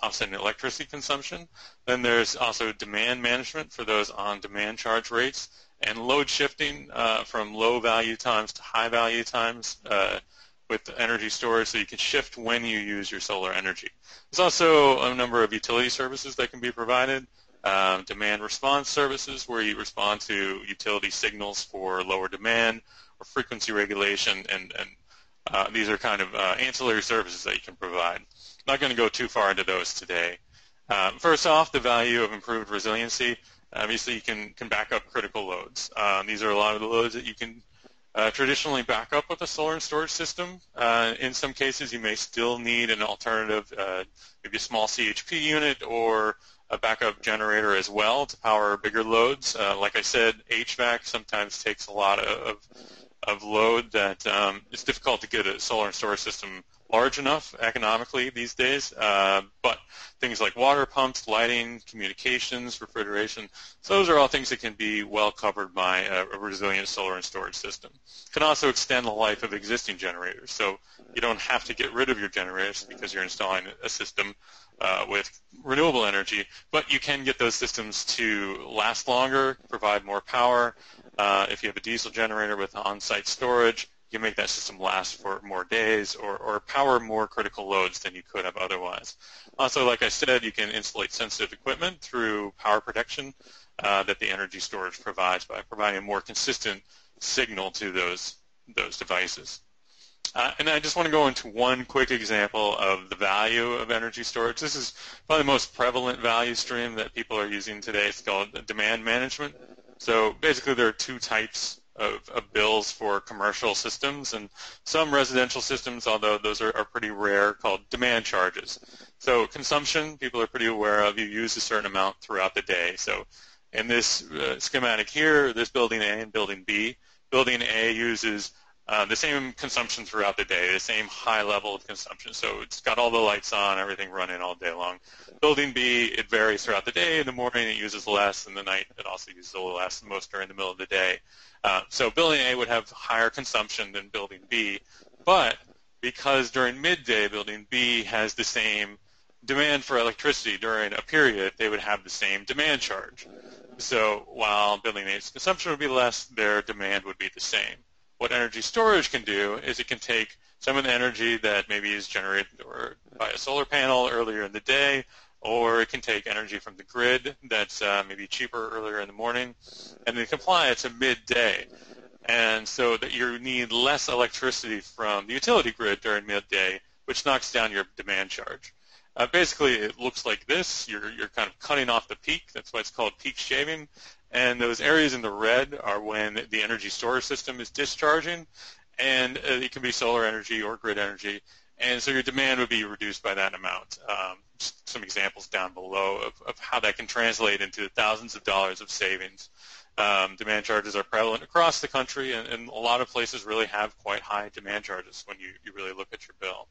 offsetting electricity consumption. Then there's also demand management for those on demand charge rates, and load shifting from low value times to high value times with energy storage, so you can shift when you use your solar energy. There's also a number of utility services that can be provided. Demand response services, where you respond to utility signals for lower demand or frequency regulation, and these are kind of ancillary services that you can provide. I'm not going to go too far into those today. First off, the value of improved resiliency. Obviously, you can back up critical loads. These are a lot of the loads that you can traditionally back up with a solar and storage system. In some cases, you may still need an alternative, maybe a small CHP unit or a backup generator as well to power bigger loads. Like I said, HVAC sometimes takes a lot of load that it's difficult to get a solar and storage system large enough economically these days, but things like water pumps, lighting, communications, refrigeration, so those are all things that can be well covered by a resilient solar and storage system. Can also extend the life of existing generators, so you don't have to get rid of your generators because you're installing a system with renewable energy, but you can get those systems to last longer, provide more power. If you have a diesel generator with on-site storage, you can make that system last for more days or power more critical loads than you could have otherwise. Also, like I said, you can insulate sensitive equipment through power protection that the energy storage provides by providing a more consistent signal to those devices. And I just want to go into one quick example of the value of energy storage. This is probably the most prevalent value stream that people are using today. It's called demand management. So basically there are two types of bills for commercial systems and some residential systems, although those are pretty rare, called demand charges. So consumption, people are pretty aware of. You use a certain amount throughout the day. So in this schematic here, there's building A and building B. Building A uses the same consumption throughout the day, the same high level of consumption. So it's got all the lights on, everything running all day long. Building B, it varies throughout the day. In the morning, it uses less. In the night, it also uses a little less, most during the middle of the day. So building A would have higher consumption than building B, but because during midday, building B has the same demand for electricity during a period, they would have the same demand charge. So while building A's consumption would be less, their demand would be the same. What energy storage can do is it can take some of the energy that maybe is generated by a solar panel earlier in the day, or it can take energy from the grid that's maybe cheaper earlier in the morning, and they can apply it to midday. And so that you need less electricity from the utility grid during midday, which knocks down your demand charge. Basically, it looks like this. You're kind of cutting off the peak. That's why it's called peak shaving. And those areas in the red are when the energy storage system is discharging, and it can be solar energy or grid energy. And so your demand would be reduced by that amount. Just some examples down below of how that can translate into thousands of dollars of savings. Demand charges are prevalent across the country, and a lot of places really have quite high demand charges when you really look at your bill.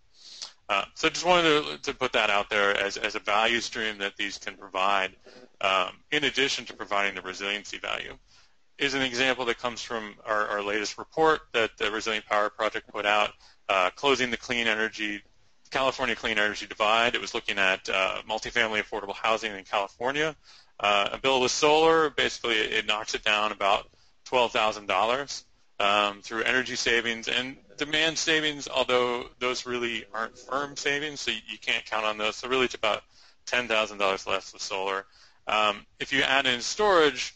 So just wanted to put that out there as a value stream that these can provide, in addition to providing the resiliency value. Is an example that comes from our latest report that the Resilient Power Project put out, closing the clean energy California Clean Energy Divide. It was looking at multifamily affordable housing in California. A bill with solar, basically it knocks it down about $12,000 through energy savings and demand savings, although those really aren't firm savings, so you can't count on those. So really it's about $10,000 less with solar. If you add in storage,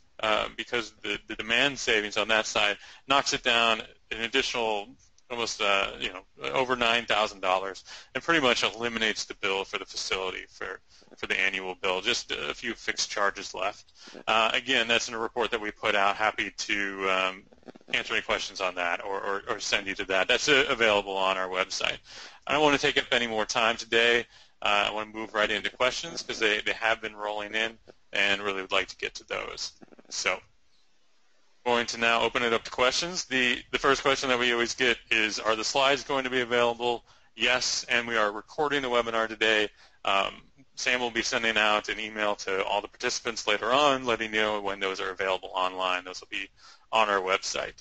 because the demand savings on that side knocks it down an additional almost over $9,000 and pretty much eliminates the bill for the facility for the annual bill. Just a few fixed charges left. Again, that's in a report that we put out. Happy to answer any questions on that or send you to that. That's available on our website. I don't want to take up any more time today. I want to move right into questions because they have been rolling in and really would like to get to those. So going to now open it up to questions. The first question that we always get is, are the slides going to be available? Yes, and we are recording the webinar today. Sam will be sending out an email to all the participants later on, letting you know when those are available online. Those will be on our website.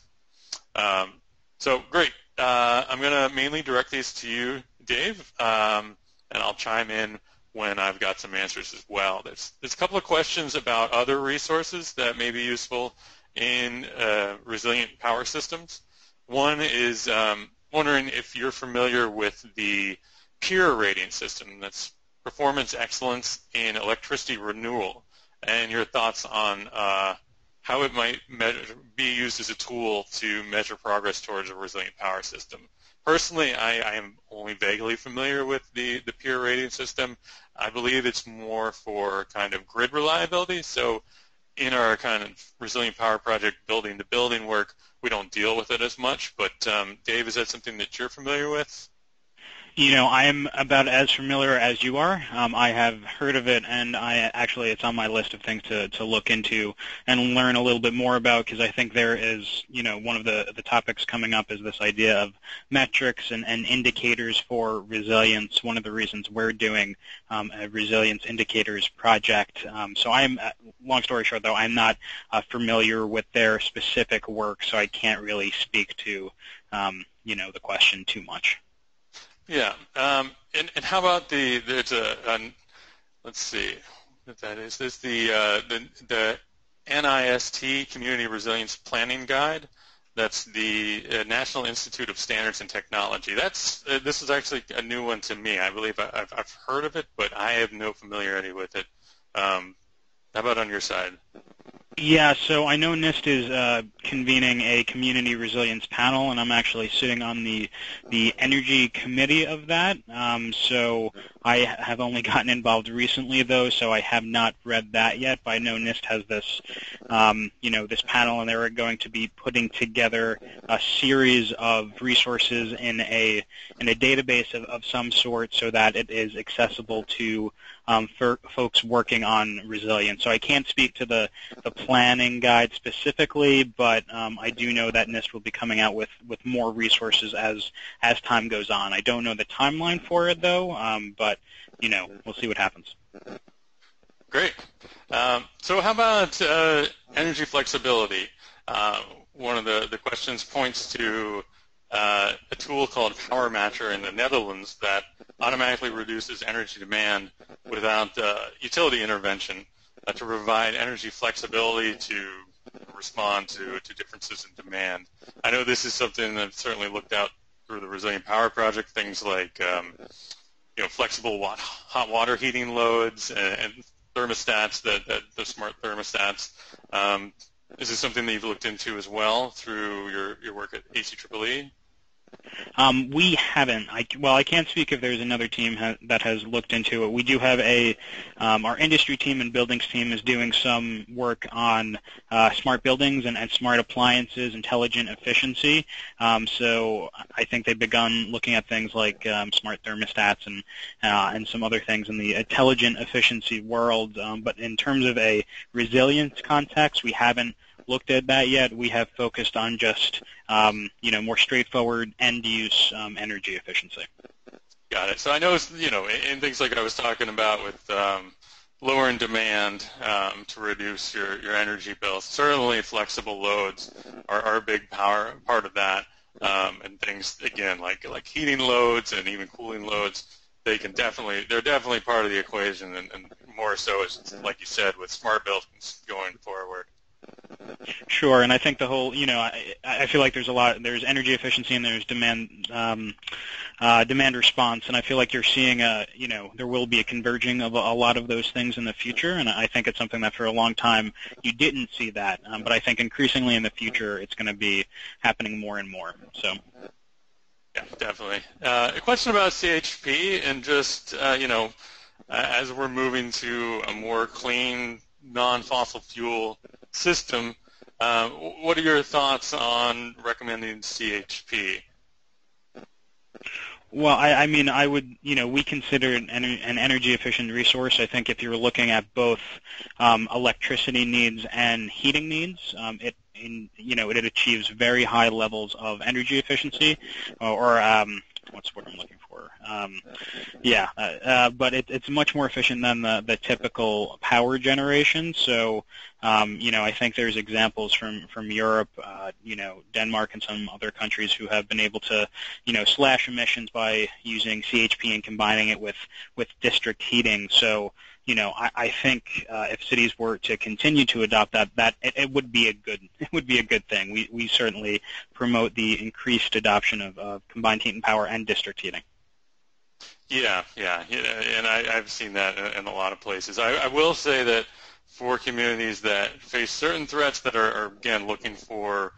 So great. I'm going to mainly direct these to you, Dave, and I'll chime in when I've got some answers as well. There's a couple of questions about other resources that may be useful in resilient power systems. One is wondering if you're familiar with the peer rating system. That's performance excellence in electricity renewal, and your thoughts on how it might be used as a tool to measure progress towards a resilient power system. Personally, I am only vaguely familiar with the peer rating system. I believe it's more for kind of grid reliability. So in our kind of resilient power project building to building work, we don't deal with it as much. But Dave, is that something that you're familiar with? I'm about as familiar as you are. I have heard of it, and it's on my list of things to look into and learn a little bit more about, because I think there is, one of the topics coming up is this idea of metrics and indicators for resilience. One of the reasons we're doing a resilience indicators project. So long story short, though, I'm not familiar with their specific work, so I can't really speak to, the question too much. Yeah, and how about let's see what that is. There's the NIST Community Resilience Planning Guide. That's the National Institute of Standards and Technology. This is actually a new one to me. I believe I've heard of it, but I have no familiarity with it. How about on your side? Yeah, so I know NIST is convening a community resilience panel, and I'm actually sitting on the energy committee of that. So I have only gotten involved recently, though, so I have not read that yet. But I know NIST has this, this panel, and they're going to be putting together a series of resources in a database of some sort, so that it is accessible to for folks working on resilience. So I can't speak to the planning guide specifically, but I do know that NIST will be coming out with more resources as time goes on. I don't know the timeline for it, though, but we'll see what happens. Great. So how about energy flexibility? One of the questions points to a tool called Power Matcher in the Netherlands that automatically reduces energy demand without utility intervention to provide energy flexibility to respond to differences in demand. I know this is something that I've certainly looked out through the Resilient Power Project, things like flexible hot water heating loads and thermostats, the smart thermostats. Is this something that you've looked into as well through your work at ACEEE? We haven't. I can't speak if there's another team that has looked into it. We do have our industry team and buildings team is doing some work on smart buildings and smart appliances, intelligent efficiency. So I think they've begun looking at things like smart thermostats and some other things in the intelligent efficiency world. But in terms of a resilience context, we haven't looked at that yet. We have focused on just more straightforward end-use energy efficiency. Got it. So I know, in things like I was talking about with lowering demand to reduce your energy bills, certainly flexible loads are a big part of that, and things, again, like heating loads and even cooling loads. they're definitely part of the equation, and more so, as like you said, with smart buildings going forward. Sure, and I think the whole, I feel like there's energy efficiency and there's demand response, and I feel like you're seeing there will be a converging of a lot of those things in the future, and I think it's something that for a long time you didn't see that, but I think increasingly in the future it's going to be happening more and more. So. Yeah, definitely. A question about CHP and just, as we're moving to a more clean, non-fossil fuel system, what are your thoughts on recommending CHP? Well, I mean, I would, we consider an energy efficient resource. I think if you're looking at both electricity needs and heating needs, it achieves very high levels of energy efficiency, or what's what I'm looking for? But it's much more efficient than the typical power generation. So, I think there's examples from Europe, Denmark and some other countries who have been able to, slash emissions by using CHP and combining it with district heating. So, I think if cities were to continue to adopt that it would be a good thing. We certainly promote the increased adoption of combined heat and power and district heating. Yeah, and I've seen that in a lot of places. I will say that for communities that face certain threats that are again looking for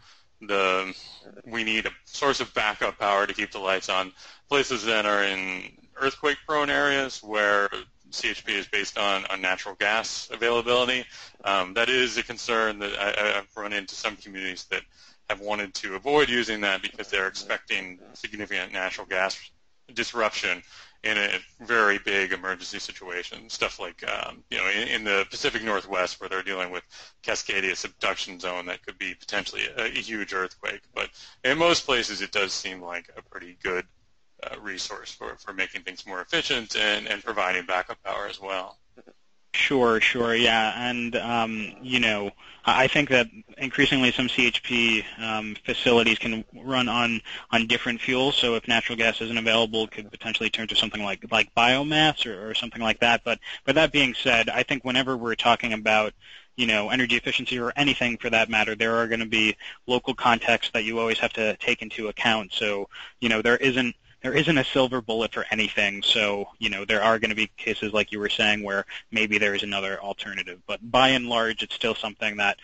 we need a source of backup power to keep the lights on, places that are in earthquake-prone areas where CHP is based on natural gas availability. That is a concern that I've run into some communities that have wanted to avoid using that because they're expecting significant natural gas disruption in a very big emergency situation, stuff like in the Pacific Northwest where they're dealing with Cascadia subduction zone that could be potentially a huge earthquake. But in most places it does seem like a pretty good resource for making things more efficient and providing backup power as well. Sure, yeah, and I think that increasingly some CHP facilities can run on different fuels. So if natural gas isn't available, it could potentially turn to something like biomass or something like that. But that being said, I think whenever we're talking about energy efficiency or anything for that matter, there are going to be local contexts that you always have to take into account. So there isn't a silver bullet for anything, so there are going to be cases like you were saying where maybe there is another alternative. But by and large, it's still something that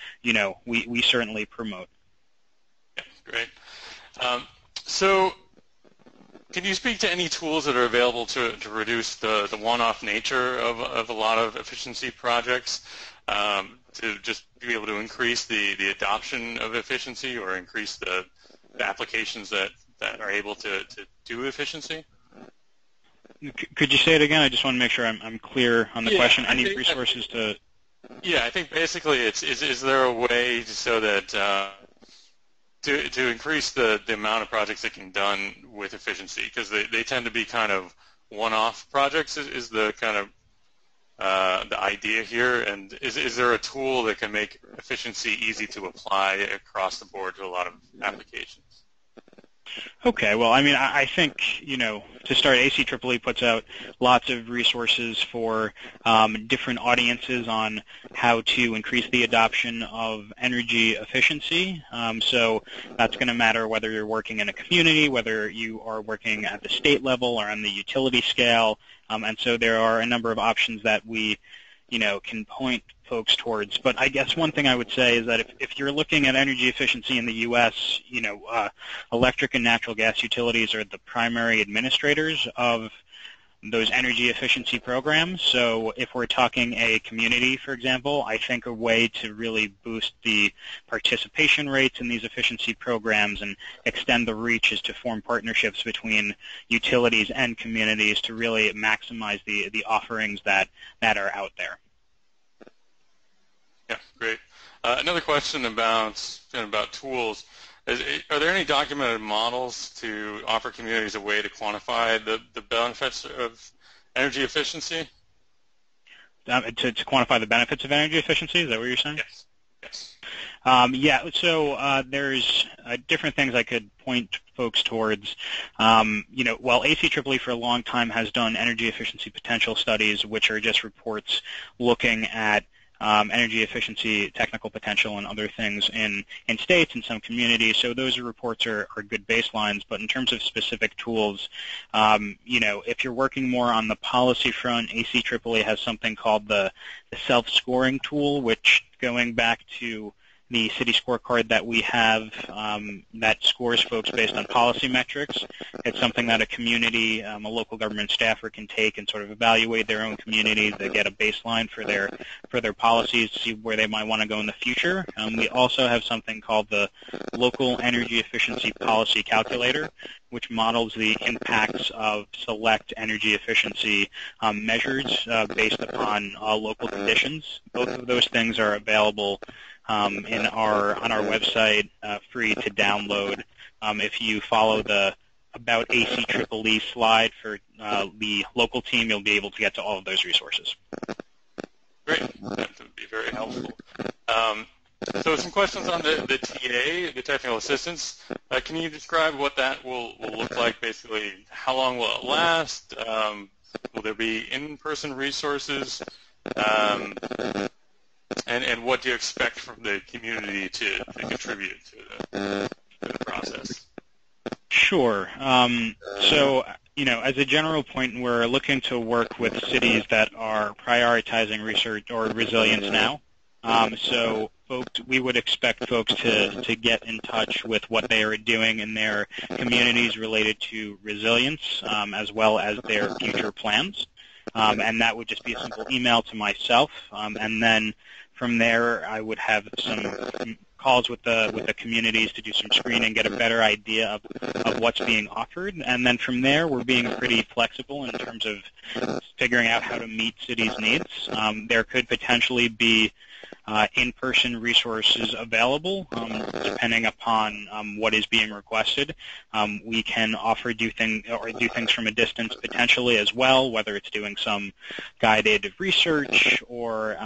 we certainly promote. Yeah, great. So, can you speak to any tools that are available to reduce the one-off nature of a lot of efficiency projects, to just be able to increase the adoption of efficiency or increase the applications that are able to do efficiency? Could you say it again? I just want to make sure I'm clear on the question. Any resources to... Yeah, I think basically is there a way so that to increase the amount of projects that can be done with efficiency, because they tend to be kind of one-off projects is the kind of the idea here, and is there a tool that can make efficiency easy to apply across the board to a lot of applications? Okay, well, I mean, I think, to start, ACEEE puts out lots of resources for different audiences on how to increase the adoption of energy efficiency. So that's going to matter whether you're working in a community, whether you are working at the state level or on the utility scale. And so there are a number of options that we, can point folks towards. But I guess one thing I would say is that if you're looking at energy efficiency in the U.S., electric and natural gas utilities are the primary administrators of those energy efficiency programs. So if we're talking a community, for example, I think a way to really boost the participation rates in these efficiency programs and extend the reach is to form partnerships between utilities and communities to really maximize the offerings that are out there. Yeah, great. Another question about tools. Are there any documented models to offer communities a way to quantify the benefits of energy efficiency? To quantify the benefits of energy efficiency? Is that what you're saying? Yes. So there's different things I could point folks towards. While ACEEE for a long time has done energy efficiency potential studies, which are just reports looking at energy efficiency, technical potential, and other things in states and some communities. So those reports are good baselines. But in terms of specific tools, if you're working more on the policy front, ACEEE has something called the self-scoring tool, which, going back to the city scorecard that we have that scores folks based on policy metrics. It's something that a community, a local government staffer can take and sort of evaluate their own community. They get a baseline for their policies to see where they might want to go in the future. We also have something called the Local Energy Efficiency Policy Calculator, which models the impacts of select energy efficiency measures based upon local conditions. Both of those things are available on our website, free to download. If you follow the About ACEEE slide for the local team, you'll be able to get to all of those resources. Great. That would be very helpful. So some questions on the TA, the technical assistance. Can you describe what that will look like? Basically, how long will it last? Will there be in-person resources? And what do you expect from the community to contribute to the process? Sure. As a general point, we're looking to work with cities that are prioritizing research or resilience now. We would expect folks to get in touch with what they are doing in their communities related to resilience, as well as their future plans. And that would just be a simple email to myself, and then from there I would have some calls with the communities to do some screening, get a better idea of what's being offered, and then from there we're being pretty flexible in terms of figuring out how to meet cities' needs. There could potentially be in-person resources available, depending upon what is being requested. We can do things from a distance potentially as well, whether it's doing some guided research or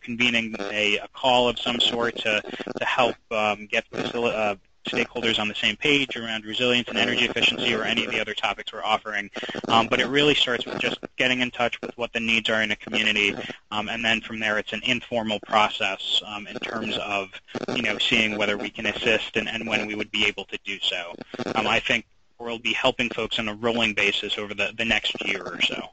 convening a call of some sort to help get stakeholders on the same page around resilience and energy efficiency or any of the other topics we're offering. But it really starts with just getting in touch with what the needs are in a community, and then from there it's an informal process in terms of seeing whether we can assist and when we would be able to do so. I think we'll be helping folks on a rolling basis over the next year or so.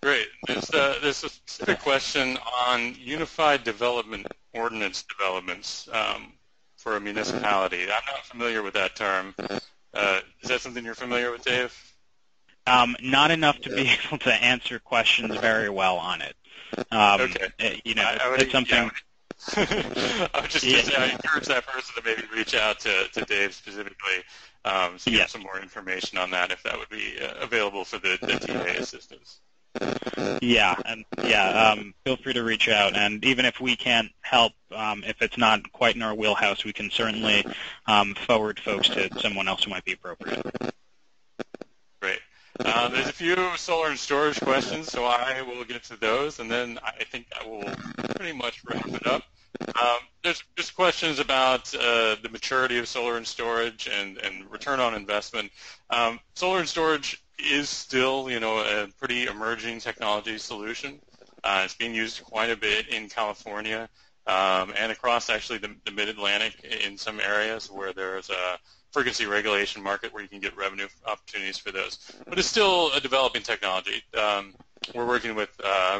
Great. There's a specific question on Unified Development Ordinance developments for a municipality. I'm not familiar with that term. Is that something you're familiar with, Dave? Not enough to be able to answer questions very well on it. Okay. It's something. I would just say I encourage that person to maybe reach out to Dave specifically to get some more information on that, if that would be available for the TA assistance. Feel free to reach out, and even if we can't help, if it's not quite in our wheelhouse, we can certainly forward folks to someone else who might be appropriate. Great. There's a few solar and storage questions, so I will get to those, and then I think I will pretty much wrap it up. There's just questions about the maturity of solar and storage and return on investment. Solar and storage is still, a pretty emerging technology solution. It's being used quite a bit in California and across actually the Mid-Atlantic in some areas where there's a frequency regulation market where you can get revenue opportunities for those. But it's still a developing technology. We're working with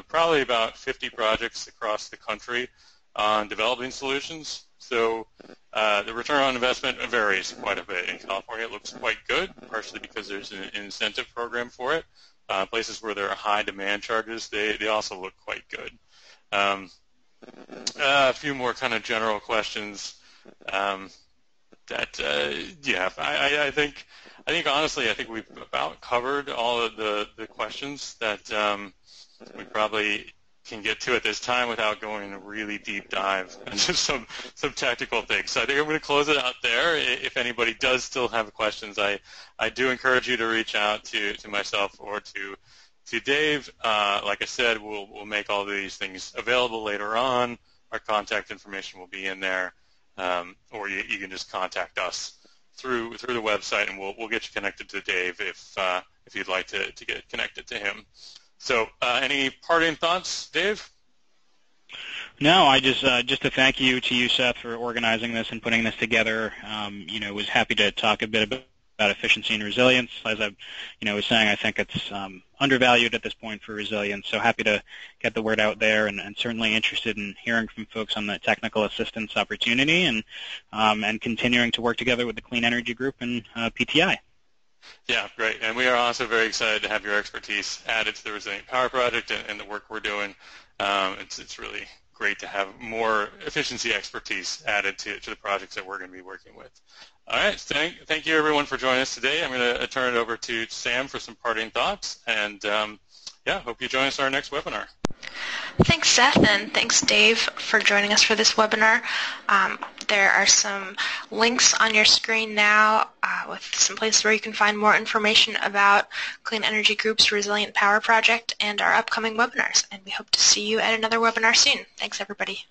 probably about 50 projects across the country on developing solutions. So the return on investment varies quite a bit. In California, it looks quite good, partially because there's an incentive program for it. Places where there are high demand charges, they also look quite good. A few more kind of general questions. I think honestly, I think we've about covered all of the questions that we probably can get to at this time without going a really deep dive into some technical things. So I think I'm going to close it out there. If anybody does still have questions, I do encourage you to reach out to myself or to Dave. Like I said, we'll make all these things available later on. Our contact information will be in there, or you can just contact us through the website, and we'll get you connected to Dave if you'd like to get connected to him. So any parting thoughts, Dave? No, I just to thank you to you, Seth, for organizing this and putting this together. Was happy to talk a bit about efficiency and resilience. As I was saying, I think it's undervalued at this point for resilience, so happy to get the word out there, and certainly interested in hearing from folks on the technical assistance opportunity, and continuing to work together with the Clean Energy Group and PTI. Yeah, great. And we are also very excited to have your expertise added to the Resilient Power Project and the work we're doing. It's really great to have more efficiency expertise added to the projects that we're going to be working with. All right, thank you everyone for joining us today. I'm going to turn it over to Sam for some parting thoughts, and hope you join us on our next webinar. Thanks, Seth, and thanks, Dave, for joining us for this webinar. There are some links on your screen now with some places where you can find more information about Clean Energy Group's Resilient Power Project and our upcoming webinars, and we hope to see you at another webinar soon. Thanks, everybody.